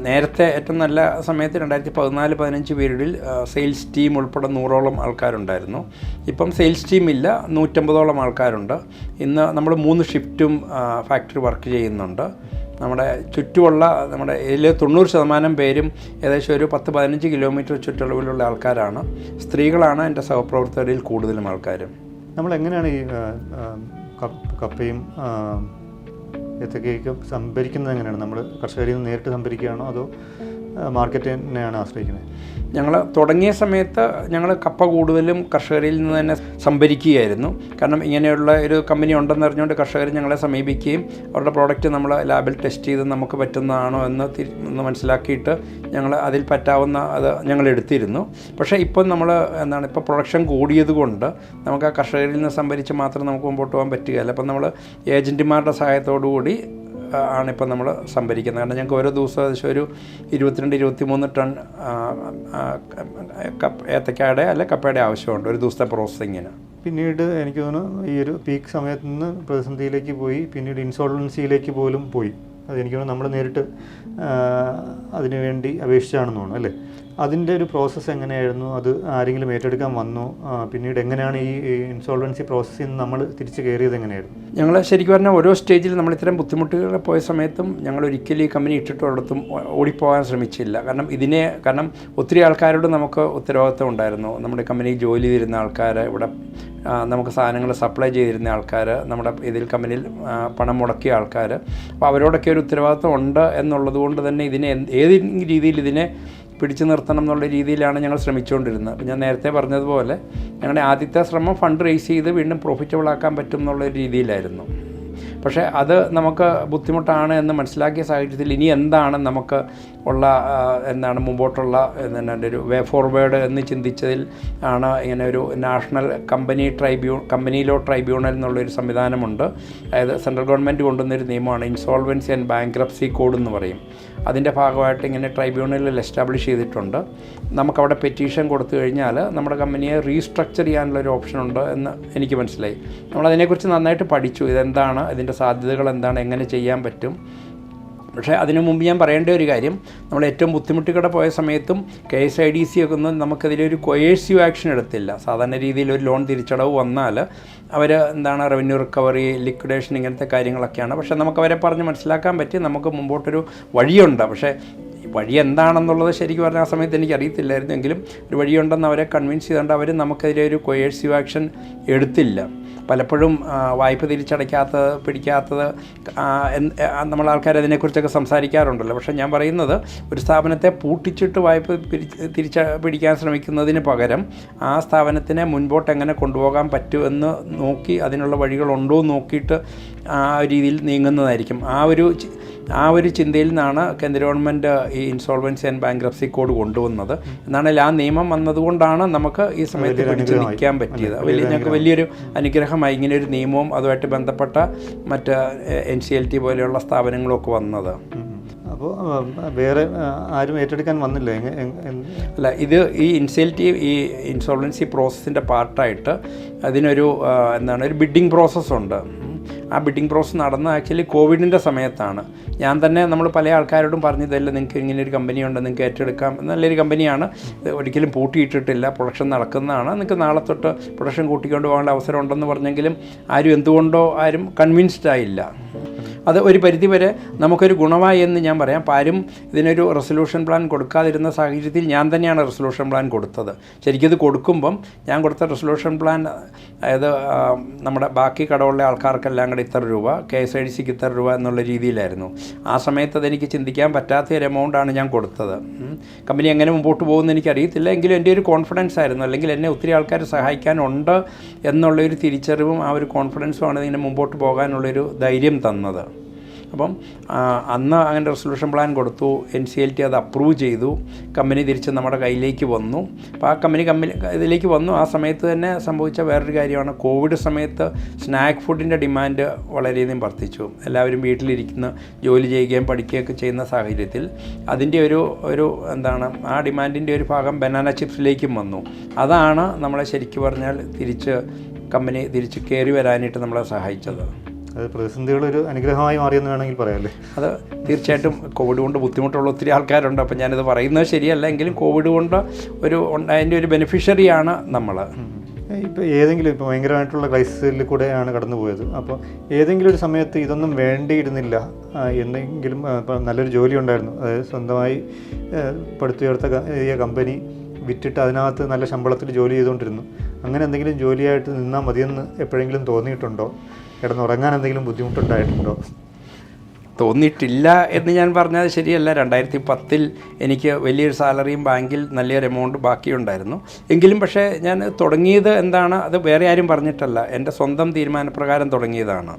നേരത്തെ ഏറ്റവും നല്ല സമയത്ത് 2014-15 പീരീഡിൽ സെയിൽസ് ടീം ഉൾപ്പെടെ 100ഓളം ആൾക്കാരുണ്ടായിരുന്നു. ഇപ്പം സെയിൽസ് ടീമില്ല, 150ഓളം ആൾക്കാരുണ്ട്. ഇന്ന് നമ്മൾ 3 ഷിഫ്റ്റും ഫാക്ടറി വർക്ക് ചെയ്യുന്നുണ്ട്. നമ്മുടെ ചുറ്റുമുള്ള നമ്മുടെ ഇതിൽ 90% പേരും ഏകദേശം ഒരു 10-15 കിലോമീറ്റർ ചുറ്റളവിലുള്ള ആൾക്കാരാണ്. സ്ത്രീകളാണ് എൻ്റെ സഹപ്രവർത്തകരിൽ കൂടുതലും ആൾക്കാരും. നമ്മളെങ്ങനെയാണ് ഈ കപ്പയും ഏത്തക്കയൊക്കെ സംഭരിക്കുന്നത്? എങ്ങനെയാണ് നമ്മൾ കർഷകരിൽ നിന്ന് നേരിട്ട് സംഭരിക്കുകയാണോ, അതോ മാർക്കറ്റിനെയാണ് ആശ്രയിക്കുന്നത്? ഞങ്ങൾ തുടങ്ങിയ സമയത്ത് ഞങ്ങൾ കപ്പ കൂടുതലും കർഷകരിൽ നിന്ന് തന്നെ സംഭരിക്കുകയായിരുന്നു. കാരണം ഇങ്ങനെയുള്ള ഒരു കമ്പനി ഉണ്ടെന്ന് അറിഞ്ഞുകൊണ്ട് കർഷകർ ഞങ്ങളെ സമീപിക്കുകയും അവരുടെ പ്രോഡക്റ്റ് നമ്മൾ ലാബിൽ ടെസ്റ്റ് ചെയ്ത് നമുക്ക് പറ്റുന്നതാണോ എന്ന് മനസ്സിലാക്കിയിട്ട് ഞങ്ങൾ അതിൽ പറ്റാവുന്ന അത് ഞങ്ങൾ എടുത്തിരുന്നു. പക്ഷേ ഇപ്പം നമ്മൾ ഇപ്പോൾ പ്രൊഡക്ഷൻ കൂടിയത് കൊണ്ട് നമുക്ക് ആ കർഷകരിൽ നിന്ന് സംഭരിച്ച് മാത്രം നമുക്ക് മുമ്പോട്ട് പോകാൻ പറ്റുകയില്ല. അപ്പം നമ്മൾ ഏജൻറ്റുമാരുടെ സഹായത്തോടു കൂടി ആണിപ്പോൾ നമ്മൾ സംഭരിക്കുന്നത്. കാരണം ഞങ്ങൾക്ക് ഓരോ ദിവസം ഏകദേശം ഒരു 22-23 ടൺ ഏത്തക്കായുടെ അല്ല കപ്പയുടെ ആവശ്യമുണ്ട് ഒരു ദിവസത്തെ പ്രോസസ്സിങ്ങിന്. പിന്നീട് എനിക്ക് തോന്നുന്നു ഈ ഒരു പീക്ക് സമയത്ത് നിന്ന് പ്രതിസന്ധിയിലേക്ക് പോയി, പിന്നീട് ഇൻസോൾവൻസിയിലേക്ക് പോലും പോയി. അതെനിക്ക് തോന്നുന്നു നമ്മൾ നേരിട്ട് അതിനുവേണ്ടി അപേക്ഷിച്ചാണെന്ന് തോന്നുന്നു അല്ലേ? അതിൻ്റെ ഒരു പ്രോസസ്സ് എങ്ങനെയായിരുന്നു? അത് ആരെങ്കിലും ഏറ്റെടുക്കാൻ വന്നോ? പിന്നീട് എങ്ങനെയാണ് ഈ ഇൻസോൾവൻസി പ്രോസസ്സിൽ നിന്ന് നമ്മൾ തിരിച്ച് കയറിയത് എങ്ങനെയായിരുന്നു? ഞങ്ങൾ ശരിക്കും പറഞ്ഞാൽ ഓരോ സ്റ്റേജിൽ നമ്മൾ ഇത്തരം ബുദ്ധിമുട്ടുകൾ പോയ സമയത്തും ഞങ്ങൾ ഒരിക്കലും ഈ കമ്പനി ഇട്ടിട്ട് ഒരിടത്തും ഓടിപ്പോകാൻ ശ്രമിച്ചില്ല. കാരണം ഒത്തിരി ആൾക്കാരോട് നമുക്ക് ഉത്തരവാദിത്വം ഉണ്ടായിരുന്നു. നമ്മുടെ കമ്പനിയിൽ ജോലി ചെയ്തിരുന്ന ആൾക്കാർ, ഇവിടെ നമുക്ക് സാധനങ്ങൾ സപ്ലൈ ചെയ്തിരുന്ന ആൾക്കാർ, നമ്മുടെ ഇതിൽ കമ്പനിയിൽ പണം മുടക്കിയ ആൾക്കാർ. അപ്പോൾ അവരോടൊക്കെ ഒരു ഉത്തരവാദിത്വം ഉണ്ട് എന്നുള്ളത് കൊണ്ട് തന്നെ ഏത് രീതിയിൽ ഇതിനെ പിടിച്ചു നിർത്തണം എന്നുള്ള രീതിയിലാണ് ഞങ്ങൾ ശ്രമിച്ചുകൊണ്ടിരുന്നത്. അപ്പോൾ ഞാൻ നേരത്തെ പറഞ്ഞതുപോലെ ഞങ്ങളുടെ ആദ്യത്തെ ശ്രമം ഫണ്ട് റേസ് ചെയ്ത് വീണ്ടും പ്രോഫിറ്റബിൾ ആക്കാൻ പറ്റും എന്നുള്ള രീതിയിലായിരുന്നു. പക്ഷേ അത് നമുക്ക് ബുദ്ധിമുട്ടാണ് എന്ന് മനസ്സിലാക്കിയ സാഹചര്യത്തിൽ ഇനി എന്താണ് നമുക്ക് ഉള്ള മുമ്പോട്ടുള്ള ഒരു വേ ഫോർവേഡ് എന്ന് ചിന്തിച്ചതിൽ ആണ് ഇങ്ങനെ ഒരു നാഷണൽ കമ്പനി ലോ ട്രൈബ്യൂണൽ എന്നുള്ളൊരു സംവിധാനമുണ്ട്. അതായത് സെൻട്രൽ ഗവൺമെൻറ് കൊണ്ടുവന്നൊരു നിയമമാണ് ഇൻസോൾവൻസി ആൻഡ് ബാങ്ക്രപ്സി കോഡ് എന്ന് പറയും. അതിൻ്റെ ഭാഗമായിട്ട് ഇങ്ങനെ ട്രൈബ്യൂണലിൽ എസ്റ്റാബ്ലിഷ് ചെയ്തിട്ടുണ്ട്. നമുക്കവിടെ പെറ്റീഷൻ കൊടുത്തു കഴിഞ്ഞാൽ നമ്മുടെ കമ്പനിയെ റീസ്ട്രക്ചർ ചെയ്യാനുള്ളൊരു ഓപ്ഷനുണ്ട് എന്ന് എനിക്ക് മനസ്സിലായി. നമ്മളതിനെക്കുറിച്ച് നന്നായിട്ട് പഠിച്ചു. ഇതെന്താണ്, ഇതിൻ്റെ സാധ്യതകൾ എന്താണ്, എങ്ങനെ ചെയ്യാൻ പറ്റും. പക്ഷേ അതിനു മുമ്പ് ഞാൻ പറയേണ്ട ഒരു കാര്യം, നമ്മൾ ഏറ്റവും ബുദ്ധിമുട്ടിക്കൂടെ പോയ സമയത്തും KSIDC ഒക്കെ ഒന്നും നമുക്കതിലൊരു കൊയേഴ്സീവ് ആക്ഷൻ എടുത്തില്ല. സാധാരണ രീതിയിൽ ഒരു ലോൺ തിരിച്ചടവ് വന്നാൽ അവർ റവന്യൂ റിക്കവറി, ലിക്വിഡേഷൻ ഇങ്ങനത്തെ കാര്യങ്ങളൊക്കെയാണ്. പക്ഷേ നമുക്കവരെ പറഞ്ഞ് മനസ്സിലാക്കാൻ പറ്റി നമുക്ക് മുമ്പോട്ടൊരു വഴിയുണ്ട്. പക്ഷേ വഴി എന്താണെന്നുള്ളത് ശരിക്കും പറഞ്ഞ ആ സമയത്ത് എനിക്ക് അറിയത്തില്ലായിരുന്നു. എങ്കിലും ഒരു വഴിയുണ്ടെന്ന് അവരെ കൺവിൻസ് ചെയ്തുകൊണ്ട് അവർ നമുക്കെതിരെ ഒരു കൊയേഴ്സീവ് ആക്ഷൻ എടുത്തില്ല. പലപ്പോഴും വായ്പ പിടിക്കാത്തത് നമ്മൾ ആൾക്കാർ അതിനെക്കുറിച്ചൊക്കെ സംസാരിക്കാറുണ്ടല്ലോ. പക്ഷേ ഞാൻ പറയുന്നത്, ഒരു സ്ഥാപനത്തെ പൂട്ടിച്ചിട്ട് വായ്പ പിടിക്കാൻ ശ്രമിക്കുന്നതിന് പകരം ആ സ്ഥാപനത്തിനെ മുൻപോട്ട് എങ്ങനെ കൊണ്ടുപോകാൻ പറ്റുമെന്ന് നോക്കി അതിനുള്ള വഴികളുണ്ടോ എന്ന് നോക്കിയിട്ട് ആ രീതിയിൽ നീങ്ങുന്നതായിരിക്കും. ആ ഒരു ചിന്തയിൽ നിന്നാണ് കേന്ദ്ര ഗവൺമെൻറ് ഈ ഇൻസോൾവൻസി ആൻഡ് ബാങ്ക്രപ്സി കോഡ് കൊണ്ടുവന്നത്. എന്നാണെങ്കിൽ ആ നിയമം വന്നതുകൊണ്ടാണ് നമുക്ക് ഈ സമയത്ത് പിടിച്ചു നിൽക്കാൻ പറ്റിയത്. ഞങ്ങൾക്ക് വലിയൊരു അനുഗ്രഹമായി ഇങ്ങനെ ഒരു നിയമവും അതുമായിട്ട് ബന്ധപ്പെട്ട മറ്റ് NCLT പോലെയുള്ള സ്ഥാപനങ്ങളൊക്കെ വന്നത്. അപ്പോൾ വേറെ ആരും ഏറ്റെടുക്കാൻ വന്നില്ല? അല്ല, ഇത് ഈ ഈ ഇൻസോൾവൻസി പ്രോസസ്സിൻ്റെ പാർട്ടായിട്ട് അതിനൊരു ഒരു ബിഡിങ് പ്രോസസ്സുണ്ട്. ആ ബിഡിങ് പ്രോസസ്സ് നടന്ന ആക്ച്വലി കോവിഡിൻ്റെ സമയത്താണ്. ഞാൻ തന്നെ നമ്മൾ പല ആൾക്കാരോടും പറഞ്ഞതല്ല, നിങ്ങൾക്ക് ഇങ്ങനെയൊരു കമ്പനിയുണ്ട്, നിങ്ങൾക്ക് ഏറ്റെടുക്കാം, നല്ലൊരു കമ്പനിയാണ്, ഒരിക്കലും പൂട്ടിയിട്ടിട്ടില്ല, പ്രൊഡക്ഷൻ നടക്കുന്നതാണ്, നിങ്ങൾക്ക് നാളെ തൊട്ട് പ്രൊഡക്ഷൻ കൂട്ടിക്കൊണ്ട് പോകേണ്ട അവസരം ഉണ്ടെന്ന് പറഞ്ഞെങ്കിലും ആരും കൺവിൻസ്ഡ് ആയില്ല. അത് ഒരു പരിധിവരെ നമുക്കൊരു ഗുണമായി എന്ന് ഞാൻ പറയാം. ആരും ഇതിനൊരു റെസൊല്യൂഷൻ പ്ലാൻ കൊടുക്കാതിരുന്ന സാഹചര്യത്തിൽ ഞാൻ തന്നെയാണ് റെസൊല്യൂഷൻ പ്ലാൻ കൊടുത്തത്. ശരിക്കും ഇത് കൊടുക്കുമ്പം ഞാൻ കൊടുത്ത റെസൊല്യൂഷൻ പ്ലാൻ, അതായത് നമ്മുടെ ബാക്കി കടമുള്ള ആൾക്കാർക്കെല്ലാം കൂടെ ഇത്ര രൂപ, KSIDCക്ക് ഇത്ര രൂപ എന്നുള്ള രീതിയിലായിരുന്നു. ആ സമയത്ത് അതെനിക്ക് ചിന്തിക്കാൻ പറ്റാത്ത ഒരു എമൗണ്ടാണ് ഞാൻ കൊടുത്തത്. കമ്പനി എങ്ങനെ മുമ്പോട്ട് പോകുമെന്ന് എനിക്കറിയത്തില്ല, എങ്കിലും എൻ്റെ ഒരു കോൺഫിഡൻസ് ആയിരുന്നു, അല്ലെങ്കിൽ എന്നെ ഒത്തിരി ആൾക്കാർ സഹായിക്കാനുണ്ട് എന്നുള്ളൊരു തിരിച്ചറിവും ആ ഒരു കോൺഫിഡൻസുമാണ് ഇതിനെ മുമ്പോട്ട് പോകാനുള്ളൊരു ധൈര്യം തന്നത്. അപ്പം അന്ന് അങ്ങനെ റെസൊല്യൂഷൻ പ്ലാൻ കൊടുത്തു. NCLT അത് അപ്രൂവ് ചെയ്തു. കമ്പനി തിരിച്ച് നമ്മുടെ കയ്യിലേക്ക് വന്നു. അപ്പോൾ ആ കമ്പനി ഇതിലേക്ക് വന്നു. ആ സമയത്ത് തന്നെ സംഭവിച്ച വേറൊരു കാര്യമാണ്, കോവിഡ് സമയത്ത് സ്നാക്ക് ഫുഡിൻ്റെ ഡിമാൻഡ് വളരെയധികം വർദ്ധിച്ചു. എല്ലാവരും വീട്ടിലിരിക്കുന്ന ജോലി ചെയ്യുകയും പഠിക്കുകയൊക്കെ ചെയ്യുന്ന സാഹചര്യത്തിൽ അതിൻ്റെ ഒരു ആ ഡിമാൻഡിൻ്റെ ഒരു ഭാഗം ബനാന ചിപ്സിലേക്കും വന്നു. അതാണ് നമ്മളെ ശരിക്കും പറഞ്ഞാൽ കമ്പനി തിരിച്ച് കയറി വരാനായിട്ട് നമ്മളെ സഹായിച്ചത്. അത് പ്രതിസന്ധികളൊരു അനുഗ്രഹമായി മാറിയെന്ന് വേണമെങ്കിൽ പറയാമല്ലേ? അത് തീർച്ചയായിട്ടും. കോവിഡ് കൊണ്ട് ബുദ്ധിമുട്ടുള്ള ഒത്തിരി ആൾക്കാരുണ്ട്. അപ്പം ഞാനിത് പറയുന്നത് ശരിയല്ല, എങ്കിലും കോവിഡ് കൊണ്ട് അതിൻ്റെ ഒരു ബെനിഫിഷ്യറിയാണ് നമ്മൾ. ഇപ്പോൾ ഇപ്പോൾ ഭയങ്കരമായിട്ടുള്ള ക്രൈസിസിൽ കൂടെയാണ് കടന്നു പോയത്. അപ്പോൾ ഏതെങ്കിലും ഒരു സമയത്ത് ഇതൊന്നും വേണ്ടിയിരുന്നില്ല, എന്തെങ്കിലും ഇപ്പോൾ നല്ലൊരു ജോലി ഉണ്ടായിരുന്നു, അതായത് സ്വന്തമായി പടുത്തുയർത്ത കമ്പനി വിറ്റിട്ട് അതിനകത്ത് നല്ല ശമ്പളത്തിൽ ജോലി ചെയ്തുകൊണ്ടിരുന്നു, അങ്ങനെ എന്തെങ്കിലും ജോലിയായിട്ട് നിന്നാൽ മതിയെന്ന് എപ്പോഴെങ്കിലും തോന്നിയിട്ടുണ്ടോ? കിടന്നുറങ്ങാൻ എന്തെങ്കിലും ബുദ്ധിമുട്ടുണ്ടായിട്ടുണ്ടോ? തോന്നിയിട്ടില്ല എന്ന് ഞാൻ പറഞ്ഞത് ശരിയല്ല. 2010 എനിക്ക് വലിയൊരു സാലറിയും ബാങ്കിൽ നല്ലൊരു എമൗണ്ട് ബാക്കിയുണ്ടായിരുന്നു. എങ്കിലും പക്ഷേ ഞാൻ തുടങ്ങിയത് എന്താണ്, അത് വേറെ ആരും പറഞ്ഞിട്ടല്ല, എൻ്റെ സ്വന്തം തീരുമാനപ്രകാരം തുടങ്ങിയതാണ്.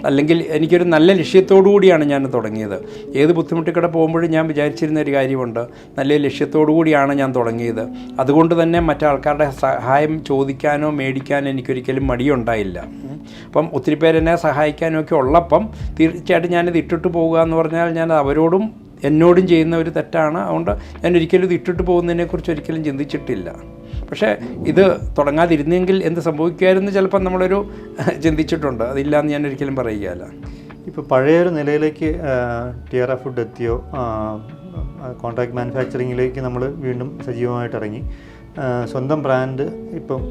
അല്ലെങ്കിൽ എനിക്കൊരു നല്ല ലക്ഷ്യത്തോടു കൂടിയാണ് ഞാൻ തുടങ്ങിയത്. ഏത് ബുദ്ധിമുട്ടിക്കൂടെ പോകുമ്പോഴും ഞാൻ വിചാരിച്ചിരുന്ന ഒരു കാര്യമുണ്ട്, നല്ല ലക്ഷ്യത്തോടു കൂടിയാണ് ഞാൻ തുടങ്ങിയത്. അതുകൊണ്ട് തന്നെ മറ്റാൾക്കാരുടെ സഹായം ചോദിക്കാനോ മേടിക്കാനോ എനിക്കൊരിക്കലും മടിയുണ്ടായില്ല. അപ്പം ഒത്തിരി പേരെന്നെ സഹായിക്കാനൊക്കെ ഉള്ളപ്പം തീർച്ചയായിട്ടും ഞാനിത് ഇട്ടിട്ട് പോകുക എന്ന് പറഞ്ഞാൽ ഞാൻ അവരോടും എന്നോടും ചെയ്യുന്ന ഒരു തെറ്റാണ്. അതുകൊണ്ട് ഞാൻ ഒരിക്കലും ഇത് ഇട്ടിട്ട് പോകുന്നതിനെക്കുറിച്ച് ഒരിക്കലും ചിന്തിച്ചിട്ടില്ല. പക്ഷേ ഇത് തുടങ്ങാതിരുന്നെങ്കിൽ എന്ത് സംഭവിക്കുമായിരുന്നു ചിലപ്പം നമ്മളൊരു ചിന്തിച്ചിട്ടുണ്ട്. അതില്ലാന്ന് ഞാൻ ഒരിക്കലും പറയുകയല്ല. ഇപ്പോൾ പഴയൊരു നിലയിലേക്ക് ടിയറ ഫുഡ് എത്തിയോ, കോൺട്രാക്ട് മാനുഫാക്ചറിങ്ങിലേക്ക് നമ്മൾ വീണ്ടും സജീവമായിട്ട് ഇറങ്ങി. സ്വന്തം ബ്രാൻഡ് ഇപ്പം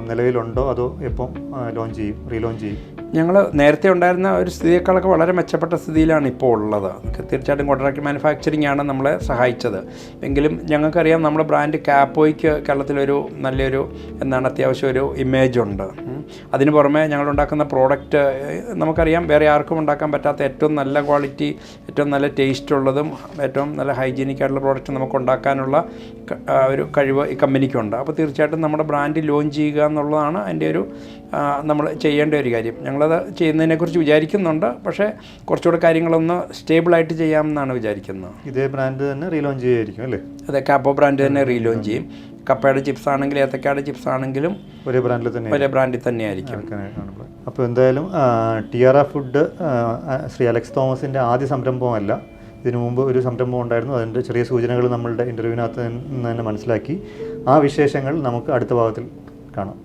നിലവിലുണ്ടോ, അതോ എപ്പം റീലോഞ്ച് ചെയ്യും? ഞങ്ങൾ നേരത്തെ ഉണ്ടായിരുന്ന ഒരു സ്ഥിതിയേക്കാളൊക്കെ വളരെ മെച്ചപ്പെട്ട സ്ഥിതിയിലാണ് ഇപ്പോൾ ഉള്ളത്. തീർച്ചയായിട്ടും കോൺട്രാക്ട് മാനുഫാക്ചറിങ് ആണ് നമ്മളെ സഹായിച്ചത്. എങ്കിലും ഞങ്ങൾക്കറിയാം നമ്മുടെ ബ്രാൻഡ് കാപ്പോയ്ക്ക് കേരളത്തിലൊരു നല്ലൊരു അത്യാവശ്യം ഒരു ഇമേജ് ഉണ്ട്. അതിന് പുറമെ ഞങ്ങളുണ്ടാക്കുന്ന പ്രോഡക്റ്റ് നമുക്കറിയാം വേറെ ആർക്കും ഉണ്ടാക്കാൻ പറ്റാത്ത ഏറ്റവും നല്ല ക്വാളിറ്റി, ഏറ്റവും നല്ല ടേസ്റ്റ് ഉള്ളതും ഏറ്റവും നല്ല ഹൈജീനിക് ആയിട്ടുള്ള പ്രോഡക്റ്റ് നമുക്ക് ഉണ്ടാക്കാനുള്ള ഒരു കഴിവ് ഈ കമ്പനിക്കുണ്ട്. അപ്പോൾ തീർച്ചയായിട്ടും നമ്മുടെ ബ്രാൻഡ് ലോഞ്ച് ചെയ്യുക എന്നുള്ളതാണ് എൻ്റെ ഒരു നമ്മൾ ചെയ്യേണ്ട ഒരു കാര്യം. ഞങ്ങളത് ചെയ്യുന്നതിനെക്കുറിച്ച് വിചാരിക്കുന്നുണ്ട്. പക്ഷേ കുറച്ചുകൂടെ കാര്യങ്ങളൊന്ന് സ്റ്റേബിളായിട്ട് ചെയ്യാമെന്നാണ് വിചാരിക്കുന്നത്. ഇതേ ബ്രാൻഡ് തന്നെ റീലോഞ്ച് ചെയ്യുമായിരിക്കും അല്ലേ? അതെ, കാപ്പോ ബ്രാൻഡ് തന്നെ റീലോഞ്ച് ചെയ്യും. കപ്പയുടെ ചിപ്സ് ആണെങ്കിലും ഏത്തക്കയുടെ ചിപ്സ് ആണെങ്കിലും ഒരേ ബ്രാൻഡിൽ തന്നെയായിരിക്കും. അപ്പോൾ എന്തായാലും ടിയറ ഫുഡ് ശ്രീ അലക്സ് തോമസിൻ്റെ ആദ്യ സംരംഭമല്ല. ഇതിനു മുമ്പ് ഒരു സംരംഭം ഉണ്ടായിരുന്നു. അതിൻ്റെ ചെറിയ സൂചനകൾ നമ്മളുടെ ഇൻ്റർവ്യൂവിനകത്ത് നിന്ന് തന്നെ മനസ്സിലാക്കി. ആ വിശേഷങ്ങൾ നമുക്ക് അടുത്ത ഭാഗത്തിൽ കാണാം.